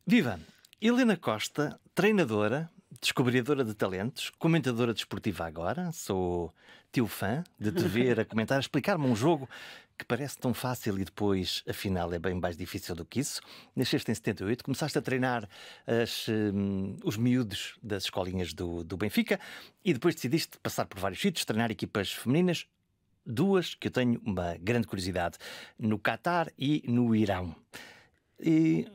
Viva! Helena Costa, treinadora, descobridora de talentos, comentadora desportiva agora. Sou teu fã de te ver a comentar, a explicar-me um jogo que parece tão fácil e depois, afinal, é bem mais difícil do que isso. Nasceste em 78, começaste a treinar os miúdos das escolinhas do Benfica e depois decidiste passar por vários sítios, treinar equipas femininas, duas que eu tenho uma grande curiosidade, no Qatar e no Irão. E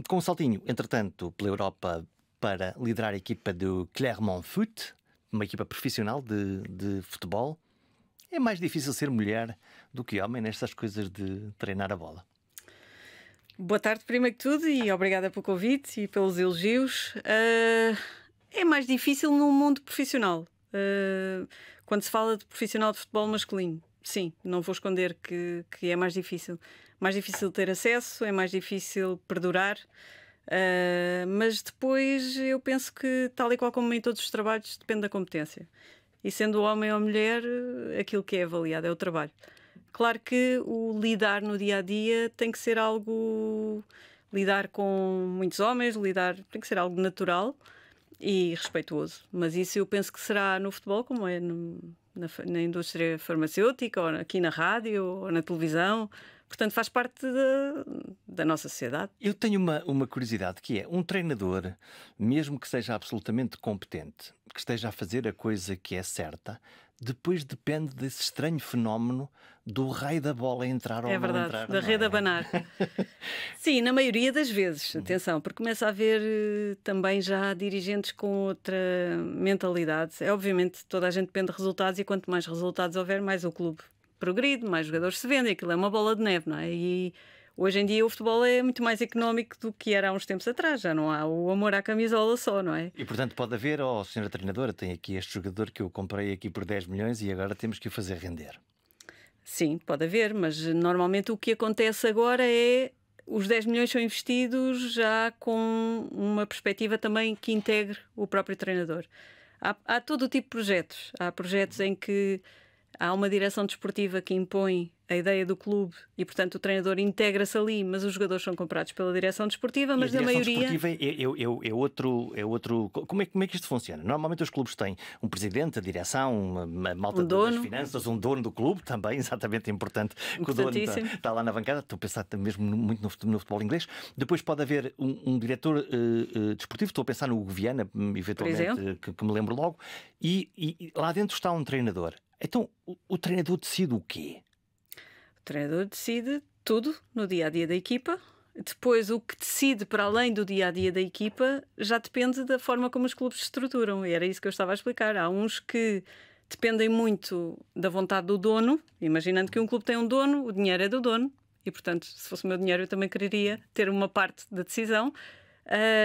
com um saltinho, entretanto, pela Europa para liderar a equipa do Clermont Foot, uma equipa profissional de futebol. É mais difícil ser mulher do que homem nestas coisas de treinar a bola. Boa tarde, primeiro que tudo, e obrigada pelo convite e pelos elogios. É mais difícil no mundo profissional. Quando se fala de profissional de futebol masculino, sim, não vou esconder que é mais difícil. Mais difícil ter acesso, é mais difícil perdurar. Mas depois eu penso que, tal e qual como em todos os trabalhos, depende da competência. E sendo homem ou mulher, aquilo que é avaliado é o trabalho. Claro que o lidar no dia-a-dia tem que ser algo... Lidar com muitos homens, tem que ser algo natural e respeituoso. Mas isso eu penso que será no futebol, como é na indústria farmacêutica, ou aqui na rádio, ou na televisão. Portanto, faz parte da nossa sociedade. Eu tenho uma curiosidade, que é um treinador, mesmo que seja absolutamente competente, que esteja a fazer a coisa que é certa, depois depende desse estranho fenómeno do raio da bola entrar ou não entrar. É verdade, da rede abanar. Sim, na maioria das vezes, atenção, porque começa a haver também já dirigentes com outra mentalidade. Obviamente, toda a gente depende de resultados e quanto mais resultados houver, mais o clube progride, mais jogadores se vendem, aquilo é uma bola de neve, não é? E hoje em dia o futebol é muito mais económico do que era há uns tempos atrás, já não há o amor à camisola só, não é? E portanto pode haver, senhora treinadora, tem aqui este jogador que eu comprei aqui por 10 milhões e agora temos que o fazer render. Sim, pode haver, mas normalmente o que acontece agora é os 10 milhões são investidos já com uma perspectiva também que integre o próprio treinador. Há todo o tipo de projetos. Há projetos em que há uma direção desportiva que impõe a ideia do clube e, portanto, o treinador integra-se ali, mas os jogadores são comprados pela direção desportiva, mas na maioria... A direção desportiva é outro... Como é que isto funciona? Normalmente os clubes têm um presidente, a direção, uma malta das finanças, um dono do clube, também, exatamente importante, que o dono está lá na bancada. Estou a pensar mesmo muito no futebol inglês. Depois pode haver um diretor desportivo, estou a pensar no Guiana, eventualmente, que me lembro logo, e lá dentro está um treinador. Então, o treinador decide o quê? O treinador decide tudo no dia-a-dia da equipa. Depois, o que decide para além do dia-a-dia da equipa já depende da forma como os clubes se estruturam. E era isso que eu estava a explicar. Há uns que dependem muito da vontade do dono. Imaginando que um clube tem um dono, o dinheiro é do dono. E, portanto, se fosse o meu dinheiro, eu também quereria ter uma parte da decisão.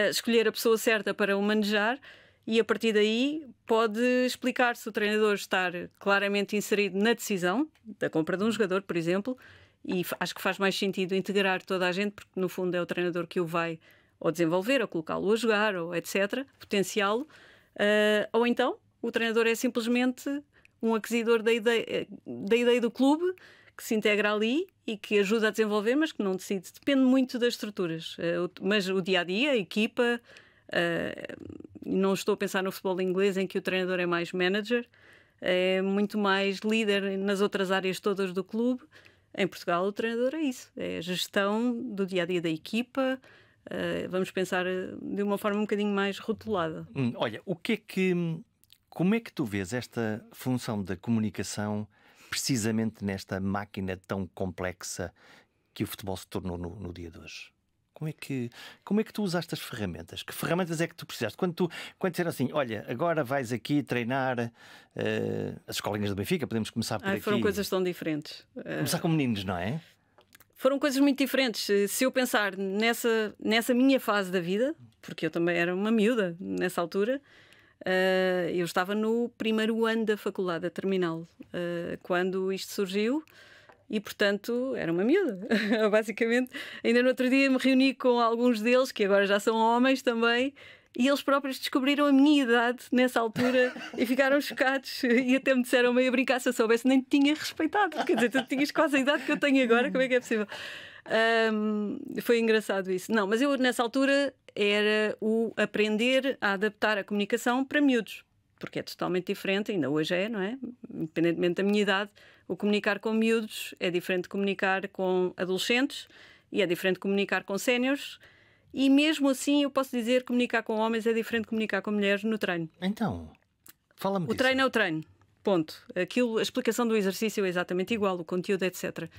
Escolher a pessoa certa para o manejar. E a partir daí pode explicar se o treinador estar claramente inserido na decisão da compra de um jogador, por exemplo, e acho que faz mais sentido integrar toda a gente, porque no fundo é o treinador que o vai ou desenvolver, ou colocá-lo a jogar, ou etc., potenciá-lo, ou então o treinador é simplesmente um aquisitor da ideia do clube, que se integra ali e que ajuda a desenvolver, mas que não decide. Depende muito das estruturas, mas o dia-a-dia, a equipa... não estou a pensar no futebol inglês em que o treinador é mais manager, é muito mais líder nas outras áreas todas do clube. Em Portugal o treinador é isso, é a gestão do dia-a-dia da equipa. Vamos pensar de uma forma um bocadinho mais rotulada. Olha, como é que tu vês esta função da comunicação precisamente nesta máquina tão complexa que o futebol se tornou no dia de hoje? Como é que tu usaste as ferramentas? Que ferramentas é que tu precisaste? Quando disseram assim, olha, agora vais aqui treinar as escolinhas do Benfica, podemos começar por aqui. Foram coisas tão diferentes. Começar com meninos, não é? Foram coisas muito diferentes. Se eu pensar nessa minha fase da vida, porque eu também era uma miúda nessa altura, eu estava no primeiro ano da faculdade, a terminal, quando isto surgiu. E, portanto, era uma miúda, basicamente. Ainda no outro dia me reuni com alguns deles, que agora já são homens também, e eles próprios descobriram a minha idade nessa altura e ficaram chocados e até me disseram meio a brincar, se eu soubesse nem te tinha respeitado. Quer dizer, tu tinhas quase a idade que eu tenho agora, como é que é possível? Foi engraçado isso. Não, mas eu nessa altura era o aprender a adaptar a comunicação para miúdos, porque é totalmente diferente, ainda hoje é, não é? Independentemente da minha idade, o comunicar com miúdos é diferente de comunicar com adolescentes e é diferente de comunicar com séniores. E mesmo assim, eu posso dizer que comunicar com homens é diferente de comunicar com mulheres no treino. Então, fala-me disso. O treino é o treino, ponto. A explicação do exercício é exatamente igual, o conteúdo, etc.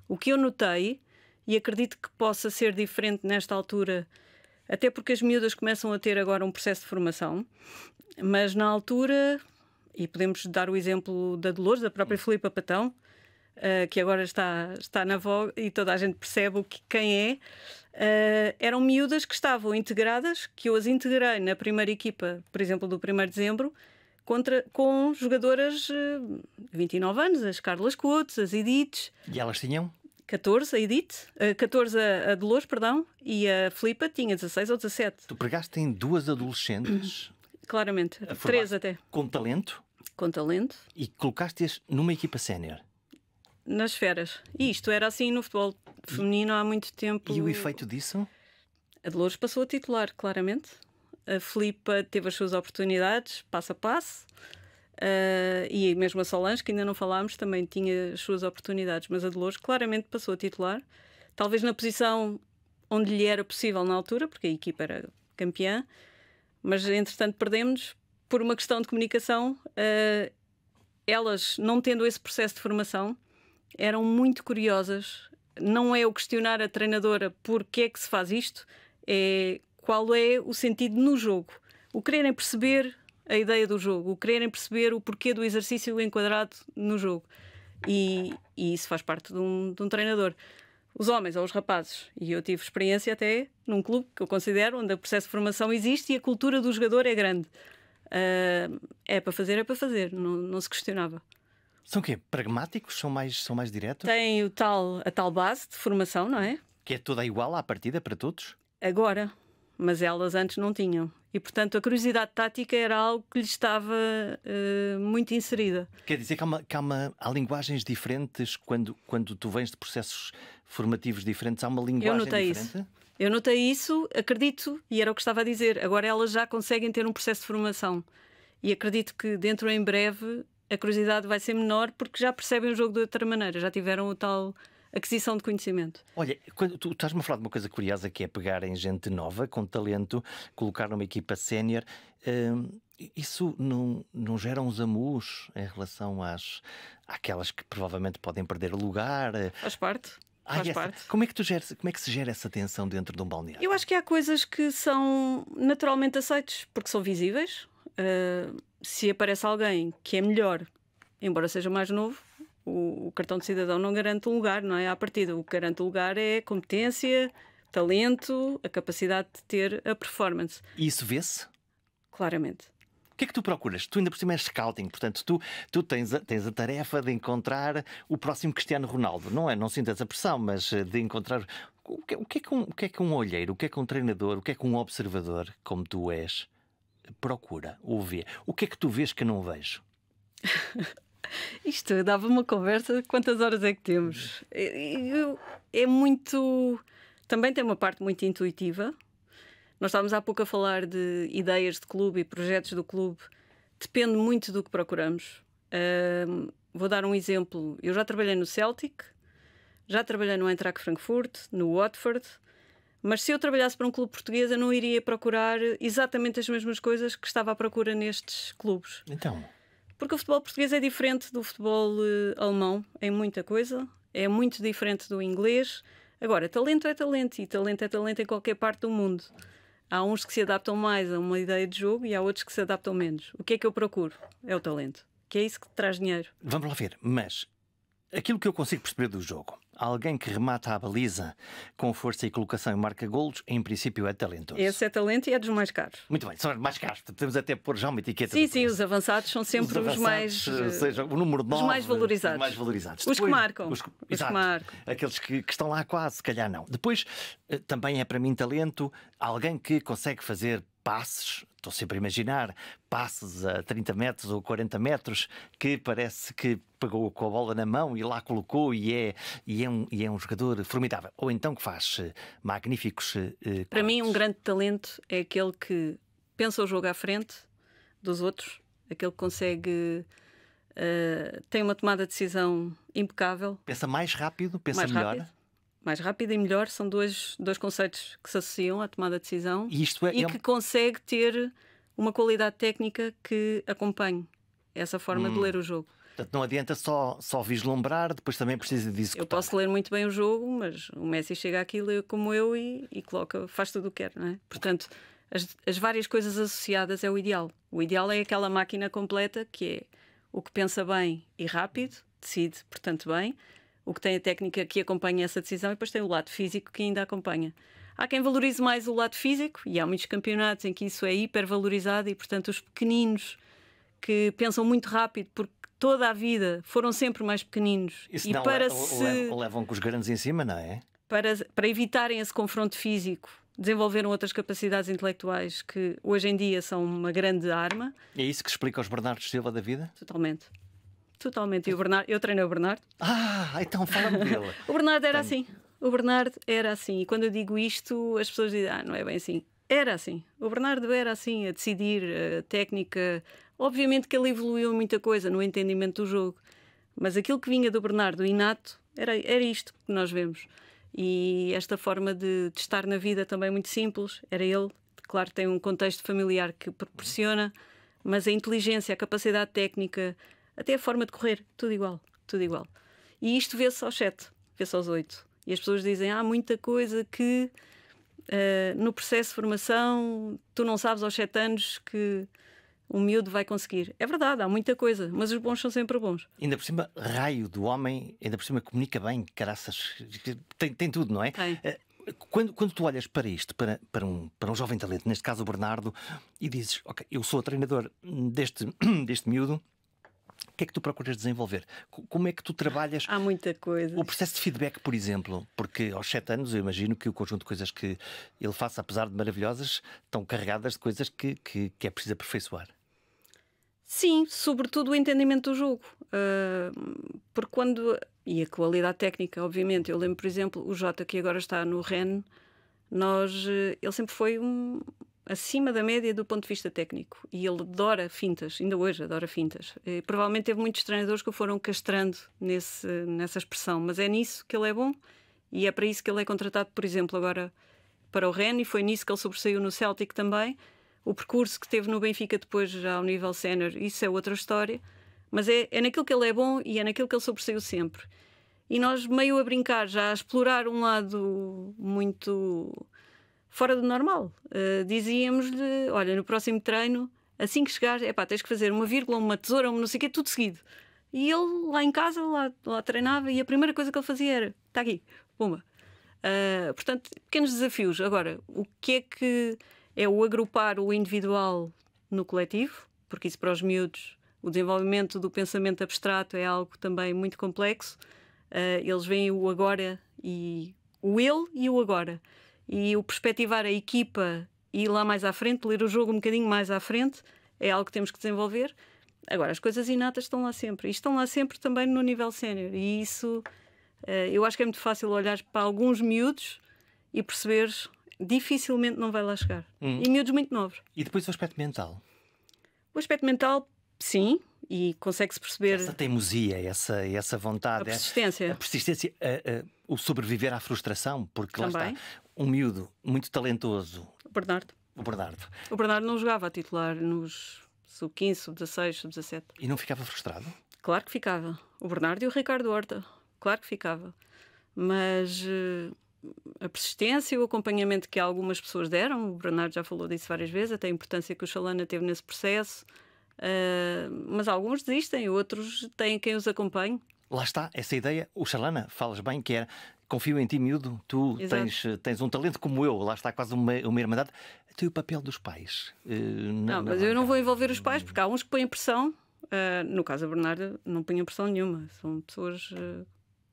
O que eu notei, e acredito que possa ser diferente nesta altura, até porque as miúdas começam a ter agora um processo de formação, mas na altura, e podemos dar o exemplo da Dolores, da própria Filipa Patão, que agora está na voga e toda a gente percebe quem é, eram miúdas que estavam integradas, que eu as integrei na primeira equipa, por exemplo, do 1º de dezembro, com jogadoras de 29 anos, as Carlas Coutos, as Ediths. E elas tinham? 14, a Edith, 14 a Dolores, perdão, e a Filipa tinha 16 ou 17. Tu pregaste em 2 adolescentes. Claramente, 3 até. Com talento? Com talento. E colocaste-as numa equipa sénior? Nas feras. E isto era assim no futebol feminino há muito tempo. E o efeito disso? A Dolores passou a titular, claramente. A Filipa teve as suas oportunidades, passo a passo. E mesmo a Solange, que ainda não falámos, também tinha as suas oportunidades. Mas a Dolores claramente passou a titular. Talvez na posição onde lhe era possível na altura, porque a equipa era campeã. Mas, entretanto, perdemos por uma questão de comunicação. Elas, não tendo esse processo de formação, eram muito curiosas. Não é o questionar a treinadora porque é que se faz isto, é qual é o sentido no jogo. O quererem perceber a ideia do jogo, o quererem perceber o porquê do exercício enquadrado no jogo. E isso faz parte de um treinador. Os homens ou os rapazes, e eu tive experiência até num clube que eu considero onde o processo de formação existe e a cultura do jogador é grande. É para fazer, não se questionava. São o quê? Pragmáticos? São mais diretos? Tem a tal base de formação, não é? Que é toda igual à partida para todos? Agora, mas elas antes não tinham. E, portanto, a curiosidade tática era algo que lhe estava muito inserida. Quer dizer que há linguagens diferentes quando tu vens de processos formativos diferentes? Há uma linguagem diferente? Eu notei isso, acredito, e era o que estava a dizer. Agora elas já conseguem ter um processo de formação. E acredito que dentro em breve a curiosidade vai ser menor porque já percebem o jogo de outra maneira. Já tiveram o tal aquisição de conhecimento. Olha, quando tu estás-me a falar de uma coisa curiosa que é pegar em gente nova, com talento, colocar numa equipa sénior, isso não gera uns amus em relação àquelas que provavelmente podem perder lugar? Faz parte. Faz parte. Como é que se gera essa tensão dentro de um balneário? Eu acho que há coisas que são naturalmente aceites porque são visíveis. Se aparece alguém que é melhor, embora seja mais novo, o cartão de cidadão não garante um lugar, não é? À partida, o que garante o lugar é a competência, talento, a capacidade de ter a performance. E isso vê-se? Claramente. O que é que tu procuras? Tu ainda por cima és scouting, portanto tu tens a tarefa de encontrar o próximo Cristiano Ronaldo, não é? Não sintas a pressão, mas de encontrar o que é que um olheiro, o que é que um treinador, o que é que um observador, como tu és, procura ou vê? O que é que tu vês que eu não vejo? Isto dava uma conversa. Quantas horas é que temos? É muito. Também tem uma parte muito intuitiva. Nós estávamos há pouco a falar de ideias de clube e projetos do clube. Depende muito do que procuramos. Vou dar um exemplo. Eu já trabalhei no Celtic, já trabalhei no Eintracht Frankfurt, no Watford. Mas se eu trabalhasse para um clube português, eu não iria procurar exatamente as mesmas coisas que estava à procura nestes clubes. Então? Porque o futebol português é diferente do futebol alemão em muita coisa. É muito diferente do inglês. Agora, talento é talento e talento é talento em qualquer parte do mundo. Há uns que se adaptam mais a uma ideia de jogo e há outros que se adaptam menos. O que é que eu procuro? É o talento. Que é isso que traz dinheiro. Vamos lá ver, mas aquilo que eu consigo perceber do jogo, alguém que remata a baliza com força e colocação e marca golos, em princípio é talentoso. Esse é talento e é dos mais caros. Muito bem, são os mais caros. Podemos até pôr já uma etiqueta. Sim, os avançados são sempre os mais... seja, o número 9, os mais valorizados. Os mais valorizados. Os que marcam. Exato, que marcam. Aqueles que estão lá quase, se calhar não. Depois, também é para mim talento alguém que consegue fazer passes, estou sempre a imaginar, passes a 30 metros ou 40 metros, que parece que pegou com a bola na mão e lá colocou e é um jogador formidável. Ou então que faz magníficos Para mim, um cortes. grande talento é aquele que pensa o jogo à frente dos outros, aquele que consegue, tem uma tomada de decisão impecável. Pensa mais rápido, pensa Mais melhor. rápido. Mais rápido e melhor são dois conceitos que se associam à tomada de decisão E isto é, e que consegue ter uma qualidade técnica que acompanhe essa forma de ler o jogo. portanto, não adianta só vislumbrar, depois também precisa de executar. Eu posso ler muito bem o jogo, mas o Messi chega aqui, lê como eu e coloca, faz tudo o que quer, não é? Portanto, as várias coisas associadas é o ideal. O ideal é aquela máquina completa que é o que pensa bem e rápido, decide, portanto, bem, o que tem a técnica que acompanha essa decisão e depois tem o lado físico que ainda acompanha. Há quem valorize mais o lado físico e há muitos campeonatos em que isso é hipervalorizado e, portanto, os pequeninos que pensam muito rápido porque toda a vida foram sempre mais pequeninos Isso e não para levam com os grandes em cima, não é? para evitarem esse confronto físico, desenvolveram outras capacidades intelectuais que hoje em dia são uma grande arma. É isso que explica os Bernardo Silva da vida? Totalmente. Totalmente. E o Bernardo, eu treinei o Bernardo. Então fala-me dele. O Bernardo era assim. O Bernardo era assim. E quando eu digo isto, as pessoas dizem, não é bem assim. Era assim. O Bernardo era assim, a decidir, a técnica. Obviamente que ele evoluiu muita coisa no entendimento do jogo. Mas aquilo que vinha do Bernardo, inato, era isto que nós vemos. E esta forma de estar na vida também muito simples. Era ele. Claro, tem um contexto familiar que proporciona, mas a inteligência, a capacidade técnica, até a forma de correr, tudo igual, tudo igual. E isto vê-se aos 7, vê-se aos 8. E as pessoas dizem, há muita coisa que no processo de formação tu não sabes aos 7 anos que um miúdo vai conseguir. É verdade, há muita coisa, mas os bons são sempre bons. Ainda por cima, raio do homem, ainda por cima comunica bem, caraças, tem tudo, não é? Tem. Quando tu olhas para isto, para um jovem talento, neste caso o Bernardo, e dizes, ok, eu sou o treinador deste miúdo, o que é que tu procuras desenvolver? Como é que tu trabalhas Há muita coisa. o processo de feedback, por exemplo? Porque aos 7 anos eu imagino que o conjunto de coisas que ele faça, apesar de maravilhosas, estão carregadas de coisas que é preciso aperfeiçoar. Sim, sobretudo o entendimento do jogo. Porque quando. E a qualidade técnica, obviamente. Eu lembro, por exemplo, o Jota, que agora está no Rennes, ele sempre foi acima da média do ponto de vista técnico. E ele adora fintas, ainda hoje adora fintas. E provavelmente teve muitos treinadores que o foram castrando nessa expressão, mas é nisso que ele é bom e é para isso que ele é contratado, por exemplo, agora para o Rennes, e foi nisso que ele sobressaiu no Celtic também. O percurso que teve no Benfica depois já ao nível sénior, isso é outra história, mas é naquilo que ele é bom e é naquilo que ele sobressaiu sempre. E nós, meio a brincar, já a explorar um lado muito fora do normal, dizíamos-lhe, olha, no próximo treino, assim que chegares, tens que fazer uma vírgula, uma tesoura, não sei o quê, tudo seguido. E ele lá em casa, lá treinava, e a primeira coisa que ele fazia era, está aqui, pumba. Portanto, pequenos desafios. Agora, o que é o agrupar o individual no coletivo, porque isso para os miúdos, o desenvolvimento do pensamento abstrato é algo também muito complexo. Eles veem o agora e o ele e o agora. E o perspectivar a equipa e ir lá mais à frente, ler o jogo um bocadinho mais à frente, é algo que temos que desenvolver. Agora, as coisas inatas estão lá sempre. E estão lá sempre também no nível sénior. E isso, eu acho que é muito fácil olhar para alguns miúdos e perceberes dificilmente não vai lá chegar. E miúdos muito novos. E depois o aspecto mental? O aspecto mental, sim, e consegue-se perceber Essa teimosia, essa vontade, a persistência. a persistência, o sobreviver à frustração, porque lá Também. está um miúdo muito talentoso, O Bernardo. o Bernardo, O Bernardo não jogava a titular nos sub-15, sub-16, sub-17. e não ficava frustrado? Claro que ficava. O Bernardo e o Ricardo Horta. Claro que ficava. Mas a persistência e o acompanhamento que algumas pessoas deram, o Bernardo já falou disso várias vezes, até a importância que o Chalana teve nesse processo, mas alguns desistem, outros têm quem os acompanhe. Lá está, essa ideia, o Chalana, falas bem, que era confio em ti, miúdo, tu tens um talento como eu, lá está quase uma irmandade. Tem o papel dos pais. Mas eu não vou envolver os pais, porque há uns que põem pressão. No caso do Bernardo, não punham pressão nenhuma. São pessoas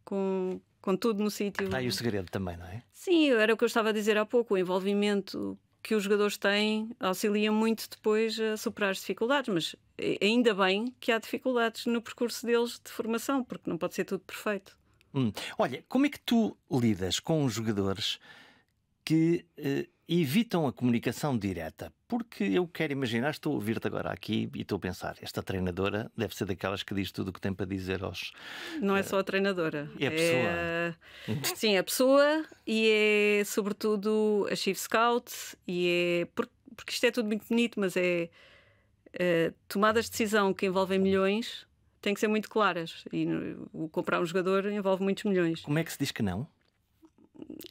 com tudo no sítio. Está aí o segredo também, não é? Sim, era o que eu estava a dizer há pouco, o envolvimento que os jogadores têm auxilia muito depois a superar as dificuldades, mas ainda bem que há dificuldades no percurso deles de formação, porque não pode ser tudo perfeito. Olha, como é que tu lidas com os jogadores que evitam a comunicação direta? Porque eu quero imaginar, estou a ouvir-te agora aqui e estou a pensar, esta treinadora deve ser daquelas que diz tudo o que tem para dizer aos... Não é só a treinadora. É a pessoa. Sim, a pessoa e é sobretudo a Chief Scout e é... Porque isto é tudo muito bonito, mas tomadas de decisão que envolvem milhões têm que ser muito claras. E o comprar um jogador envolve muitos milhões. Como é que se diz que não?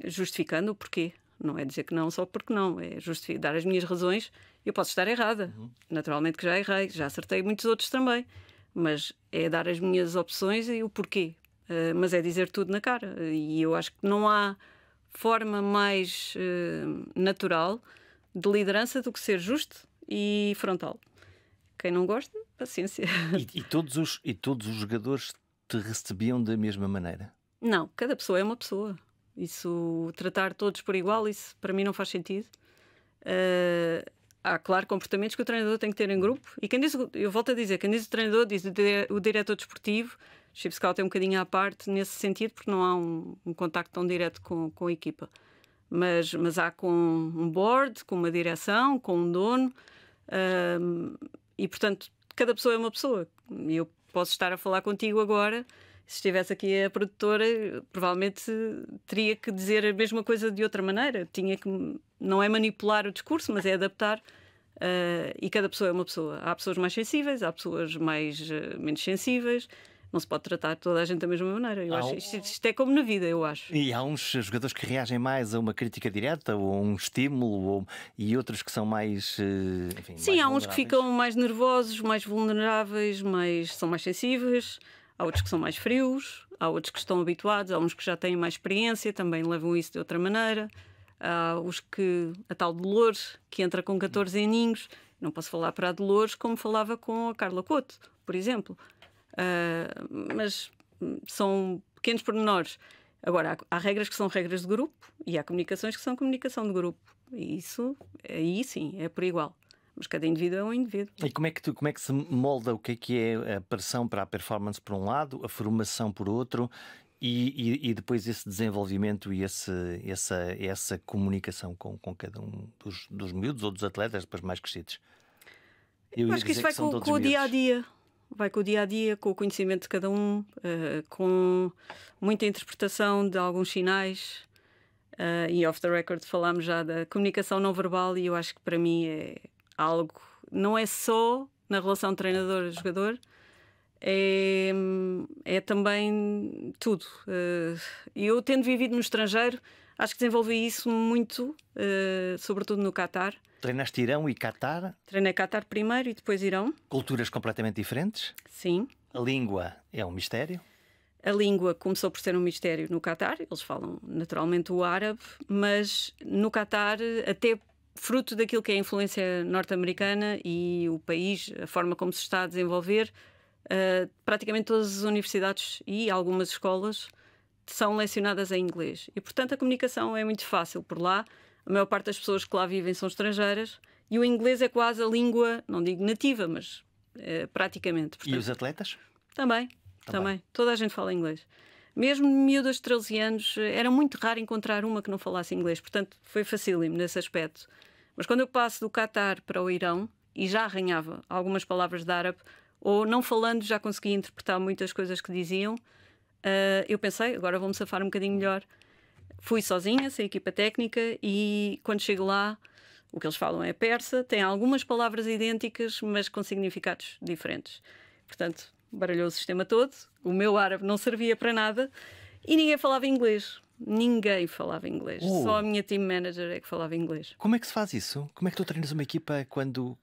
Justificando o porquê. Não é dizer que não só porque não. É dar as minhas razões. Eu posso estar errada. Naturalmente que já errei. Já acertei muitos outros também. Mas é dar as minhas opções e o porquê. Mas é dizer tudo na cara. E eu acho que não há forma mais natural de liderança do que ser justo e frontal. Quem não gosta, paciência. E todos os jogadores te recebiam da mesma maneira? Não, cada pessoa é uma pessoa. Isso, tratar todos por igual, isso para mim não faz sentido. Há, claro, comportamentos que o treinador tem que ter em grupo. E quem diz, eu volto a dizer, quem diz o treinador, diz o diretor desportivo. O Chief Scout é um bocadinho à parte nesse sentido, porque não há um contacto tão direto com a equipa. Mas há com um board, com uma direção, com um dono. E, portanto, cada pessoa é uma pessoa. Eu posso estar a falar contigo agora. Se estivesse aqui a produtora, provavelmente teria que dizer a mesma coisa de outra maneira. Tinha que, não é manipular o discurso, mas é adaptar. E cada pessoa é uma pessoa. Há pessoas mais sensíveis, há pessoas menos sensíveis. Não se pode tratar toda a gente da mesma maneira. Eu acho, isto é como na vida, eu acho. E há uns jogadores que reagem mais a uma crítica direta ou a um estímulo, e outros que são mais. Enfim, sim, mais há uns que ficam mais nervosos, mais vulneráveis, são mais sensíveis. Há outros que são mais frios, há outros que estão habituados, há uns que já têm mais experiência, também levam isso de outra maneira. Há os que, a tal Dolores, que entra com 14 aninhos, não posso falar para a Dolores como falava com a Carla Couto, por exemplo. Mas são pequenos pormenores. Agora, há regras que são regras de grupo e há comunicações que são comunicação de grupo. E isso, aí sim, é por igual. Mas cada indivíduo é um indivíduo. E como é que se molda o que é a pressão para a performance por um lado, a formação por outro e depois esse desenvolvimento e essa comunicação com cada um dos miúdos ou dos atletas depois mais crescidos? Eu acho que isso vai com o dia-a-dia. Vai com o dia-a-dia, com o conhecimento de cada um, com muita interpretação de alguns sinais. E off the record falámos já da comunicação não verbal e eu acho que para mim é algo, não é só na relação treinador-jogador, é também tudo. Eu, tendo vivido no estrangeiro, acho que desenvolvi isso muito, sobretudo no Qatar. Treinaste Irão e Qatar? Treinei Qatar primeiro e depois Irão. Culturas completamente diferentes? Sim. A língua é um mistério? A língua começou por ser um mistério no Qatar. Eles falam naturalmente o árabe, mas no Qatar, até fruto daquilo que é a influência norte-americana e o país, a forma como se está a desenvolver, praticamente todas as universidades e algumas escolas são lecionadas em inglês. E, portanto, a comunicação é muito fácil por lá. A maior parte das pessoas que lá vivem são estrangeiras e o inglês é quase a língua, não digo nativa, mas praticamente. Portanto, e os atletas? Também. Toda a gente fala inglês. Mesmo miúdas de 13 anos, era muito raro encontrar uma que não falasse inglês. Portanto, foi facílimo nesse aspecto. Mas quando eu passo do Qatar para o Irão, e já arranhava algumas palavras de árabe, ou não falando já conseguia interpretar muitas coisas que diziam, eu pensei, agora vou-me safar um bocadinho melhor. Fui sozinha, sem equipa técnica, e quando chego lá, o que eles falam é persa, tem algumas palavras idênticas, mas com significados diferentes. Portanto, baralhou o sistema todo, o meu árabe não servia para nada e ninguém falava inglês. Ninguém falava inglês. Só a minha team manager é que falava inglês. Como é que se faz isso? Como é que tu treinas uma equipa quando...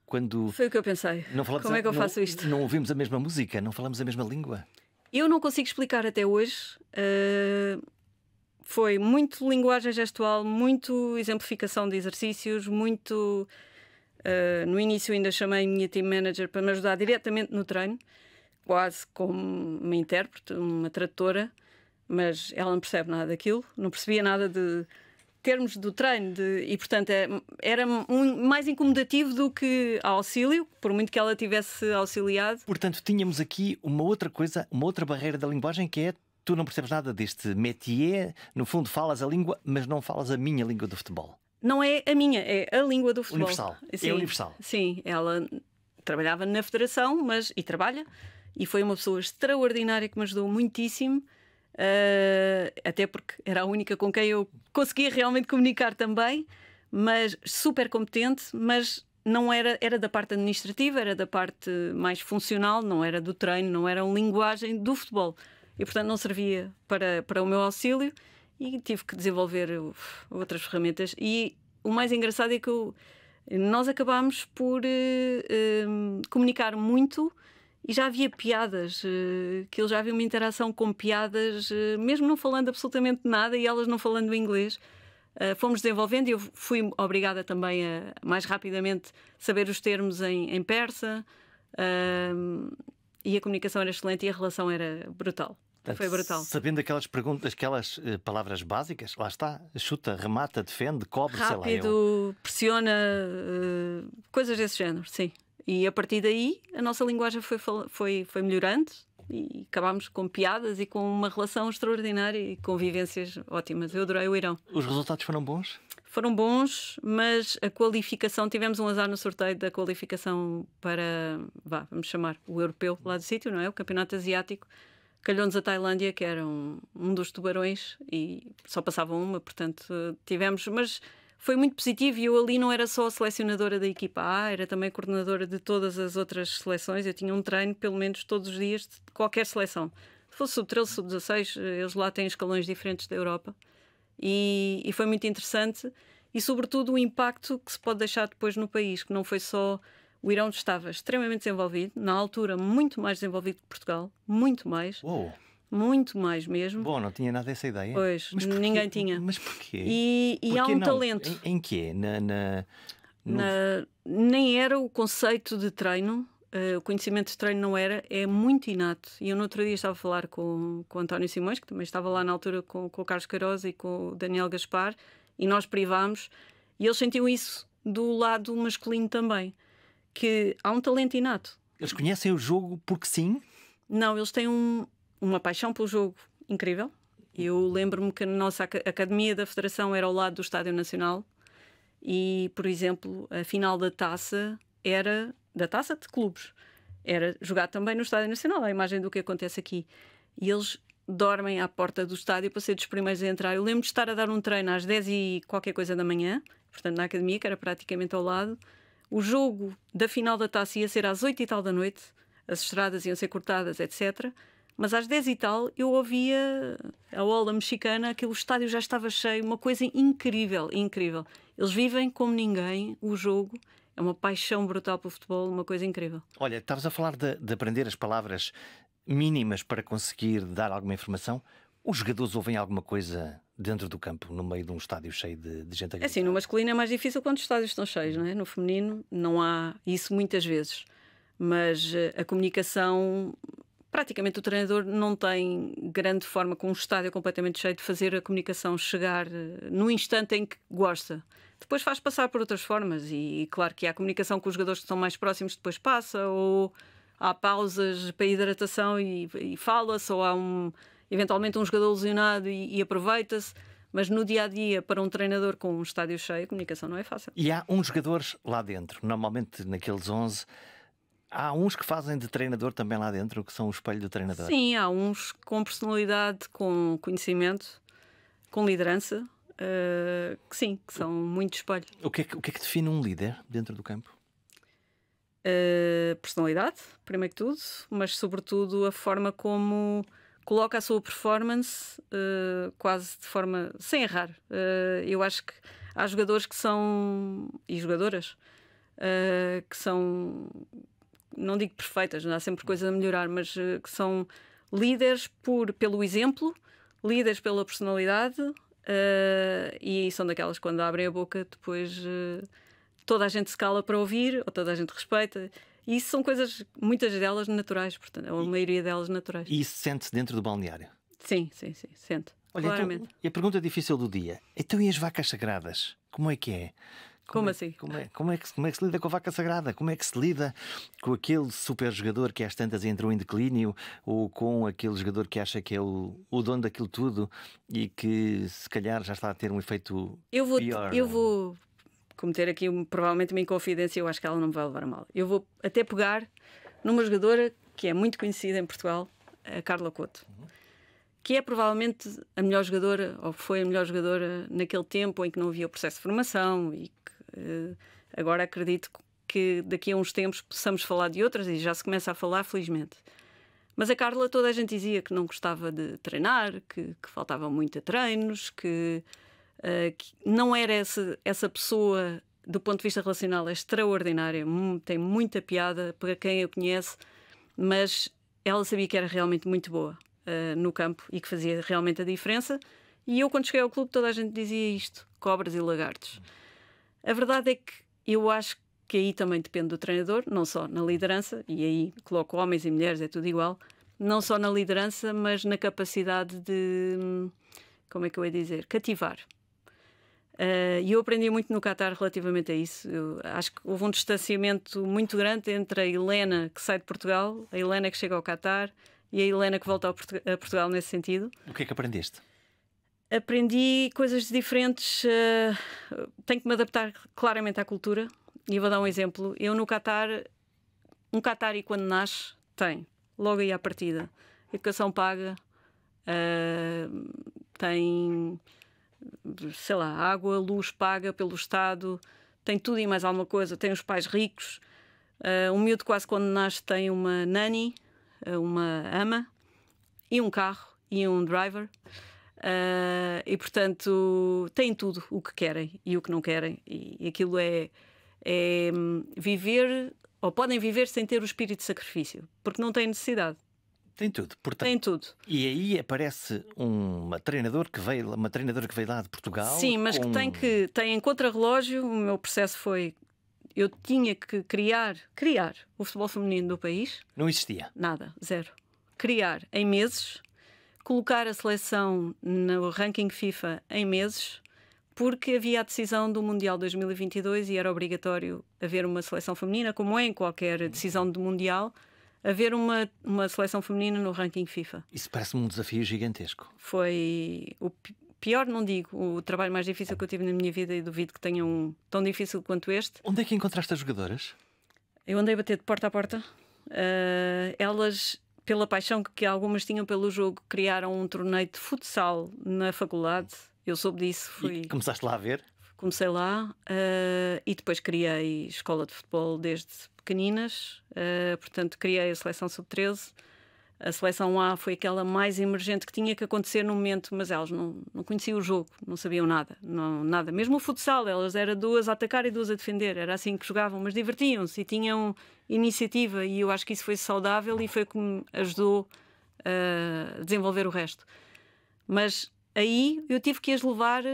Foi o que eu pensei. Como é que eu faço isto? Não ouvimos a mesma música, não falamos a mesma língua. Eu não consigo explicar até hoje. Foi muito linguagem gestual, muito exemplificação de exercícios, muito... no início ainda chamei a minha team manager para me ajudar diretamente no treino, quase como uma intérprete, uma tradutora, mas ela não percebe nada daquilo, não percebia nada de termos do treino, e portanto era mais incomodativo do que a auxílio, por muito que ela tivesse auxiliado. Portanto, tínhamos aqui uma outra coisa, uma outra barreira da linguagem, que é: tu não percebes nada deste métier, no fundo falas a língua, mas não falas a minha língua do futebol. Não é a minha, é a língua do futebol. Universal. Sim, é universal. Sim, ela trabalhava na Federação, e trabalha, e foi uma pessoa extraordinária que me ajudou muitíssimo. Até porque era a única com quem eu conseguia realmente comunicar também, mas super competente, mas não era da parte administrativa, era da parte mais funcional, não era do treino, não era uma linguagem do futebol, e portanto não servia para o meu auxílio, e tive que desenvolver outras ferramentas. E o mais engraçado é que nós acabámos por comunicar muito. E já havia piadas, que já havia uma interação com piadas, mesmo não falando absolutamente nada e elas não falando inglês. Fomos desenvolvendo, e eu fui obrigada também a, mais rapidamente, saber os termos em persa, e a comunicação era excelente e a relação era brutal. Portanto, foi brutal. Sabendo aquelas perguntas, aquelas palavras básicas, lá está: chuta, remata, defende, cobre, rápido, sei lá. pressiona, coisas desse género, sim. E a partir daí a nossa linguagem foi melhorando, e acabámos com piadas e com uma relação extraordinária e convivências ótimas. Eu adorei o Irão. Os resultados foram bons? Foram bons, mas a qualificação, tivemos um azar no sorteio da qualificação para, vamos chamar, o europeu lá do sítio, não é? O campeonato asiático. Calhou-nos a Tailândia, que era um dos tubarões, e só passava uma, portanto tivemos, mas foi muito positivo. E eu ali não era só a selecionadora da equipa A, era também coordenadora de todas as outras seleções. Eu tinha um treino, pelo menos todos os dias, de qualquer seleção. Se fosse sub-13, sub-16, eles lá têm escalões diferentes da Europa. E foi muito interessante. E sobretudo o impacto que se pode deixar depois no país, que não foi só... O Irão estava extremamente desenvolvido, na altura muito mais desenvolvido que Portugal, muito mais. Uou. Muito mais mesmo. Bom, não tinha nada essa ideia. Pois, mas ninguém tinha. Mas porquê? E há um talento. Em quê? Nem era o conceito de treino, o conhecimento de treino não era, é muito inato. E eu no outro dia estava a falar com o António Simões, que também estava lá na altura com o Carlos Queiroz e com o Daniel Gaspar, e nós privámos, e eles sentiam isso do lado masculino também, que há um talento inato. Eles conhecem o jogo porque sim? Não, eles têm uma paixão pelo jogo incrível. Eu lembro-me que a nossa academia da Federação era ao lado do Estádio Nacional, e, por exemplo, a final da taça era da taça de clubes. Era jogado também no Estádio Nacional, a imagem do que acontece aqui. E eles dormem à porta do estádio para ser dos primeiros a entrar. Eu lembro de estar a dar um treino às 10 e qualquer coisa da manhã, portanto na academia, que era praticamente ao lado. O jogo da final da taça ia ser às 8 e tal da noite, as estradas iam ser cortadas, etc. Mas às 10 e tal eu ouvia a ola mexicana, aquele estádio já estava cheio, uma coisa incrível, incrível. Eles vivem como ninguém o jogo, é uma paixão brutal pelo futebol, uma coisa incrível. Olha, estavas a falar de aprender as palavras mínimas para conseguir dar alguma informação. Os jogadores ouvem alguma coisa dentro do campo, no meio de um estádio cheio de gente a gritar? Assim, no masculino é mais difícil quando os estádios estão cheios, não é? No feminino não há isso muitas vezes. Mas a comunicação, praticamente o treinador não tem grande forma, com um estádio completamente cheio, de fazer a comunicação chegar no instante em que gosta. Depois faz passar por outras formas, e claro que há comunicação com os jogadores que estão mais próximos, depois passa, ou há pausas para hidratação e fala-se, ou há eventualmente um jogador lesionado e aproveita-se. Mas no dia-a-dia, para um treinador com um estádio cheio, a comunicação não é fácil. E há uns jogadores lá dentro, normalmente naqueles 11, há uns que fazem de treinador também lá dentro, que são o espelho do treinador. Sim, há uns com personalidade, com conhecimento, com liderança, que sim, que são muito espelho. O que é que define um líder dentro do campo? Personalidade, primeiro que tudo, mas sobretudo a forma como coloca a sua performance, quase de forma sem errar. Eu acho que há jogadores que são, e jogadoras que são, não digo perfeitas, não há sempre coisa a melhorar, mas que são líderes pelo exemplo, líderes pela personalidade, e são daquelas que quando abrem a boca depois toda a gente se cala para ouvir, ou toda a gente respeita. E isso são coisas, muitas delas naturais, portanto, a maioria delas naturais. E isso sente-se dentro do balneário? Sim, sente. Olha, claramente. então, e a pergunta difícil do dia. Então, e as vacas sagradas? Como é que é? Como assim? Como é que se lida com a vaca sagrada? Como é que se lida com aquele super jogador que às tantas entrou em declínio, ou com aquele jogador que acha que é o dono daquilo tudo e que se calhar já está a ter um efeito pior? Eu vou cometer aqui provavelmente uma inconfidência, eu acho que ela não me vai levar a mal. Eu vou até pegar numa jogadora que é muito conhecida em Portugal, a Carla Couto, que é provavelmente a melhor jogadora, ou foi a melhor jogadora naquele tempo em que não havia o processo de formação e que agora acredito que daqui a uns tempos possamos falar de outras e já se começa a falar, felizmente. Mas a Carla, toda a gente dizia que não gostava de treinar, que faltava muito a treinos, que não era essa pessoa, do ponto de vista relacional, é extraordinária, tem muita piada para quem eu conhece, mas ela sabia que era realmente muito boa no campo e que fazia realmente a diferença. E eu, quando cheguei ao clube, toda a gente dizia isto: cobras e lagartos. A verdade é que eu acho que aí também depende do treinador, não só na liderança, e aí coloco homens e mulheres, é tudo igual, não só na liderança, mas na capacidade de, como é que eu ia dizer, cativar. E eu aprendi muito no Qatar relativamente a isso. Eu acho que houve um distanciamento muito grande entre a Helena que sai de Portugal, a Helena que chega ao Qatar e a Helena que volta a Portugal nesse sentido. O que é que aprendeste? Aprendi coisas diferentes, tenho que me adaptar claramente à cultura. E vou dar um exemplo. Eu no Qatar, um Qatari quando nasce tem, logo aí à partida, educação paga, tem, sei lá, água, luz paga pelo Estado, tem tudo e mais alguma coisa, tem os pais ricos. Um miúdo quase quando nasce tem uma nanny, uma ama, e um carro, e um driver. E portanto têm tudo o que querem e o que não querem, e aquilo é viver, ou podem viver sem ter o espírito de sacrifício, porque não têm necessidade. Tem tudo, portanto. Tem tudo. E aí aparece uma treinadora que veio lá de Portugal. Sim, mas que tem em contrarrelógio. O meu processo foi: eu tinha que criar o futebol feminino do país. Não existia. Nada, zero. Criar em meses, colocar a seleção no ranking FIFA em meses, porque havia a decisão do Mundial 2022 e era obrigatório haver uma seleção feminina, como é em qualquer decisão do Mundial, haver uma seleção feminina no ranking FIFA. Isso parece-me um desafio gigantesco. Foi o pior, não digo, o trabalho mais difícil que eu tive na minha vida, e duvido que tenha um tão difícil quanto este. Onde é que encontraste as jogadoras? Eu andei a bater de porta a porta. Elas, pela paixão que algumas tinham pelo jogo, criaram um torneio de futsal na faculdade. Eu soube disso. E começaste lá a ver? Comecei lá e depois criei escola de futebol desde pequeninas. Portanto, criei a seleção sub-13. A seleção A foi aquela mais emergente que tinha que acontecer no momento, mas elas não conheciam o jogo, não sabiam nada, nada. Mesmo o futsal, elas eram duas a atacar e duas a defender. Era assim que jogavam, mas divertiam-se e tinham iniciativa, e eu acho que isso foi saudável e foi o que me ajudou a desenvolver o resto. Mas aí eu tive que as levar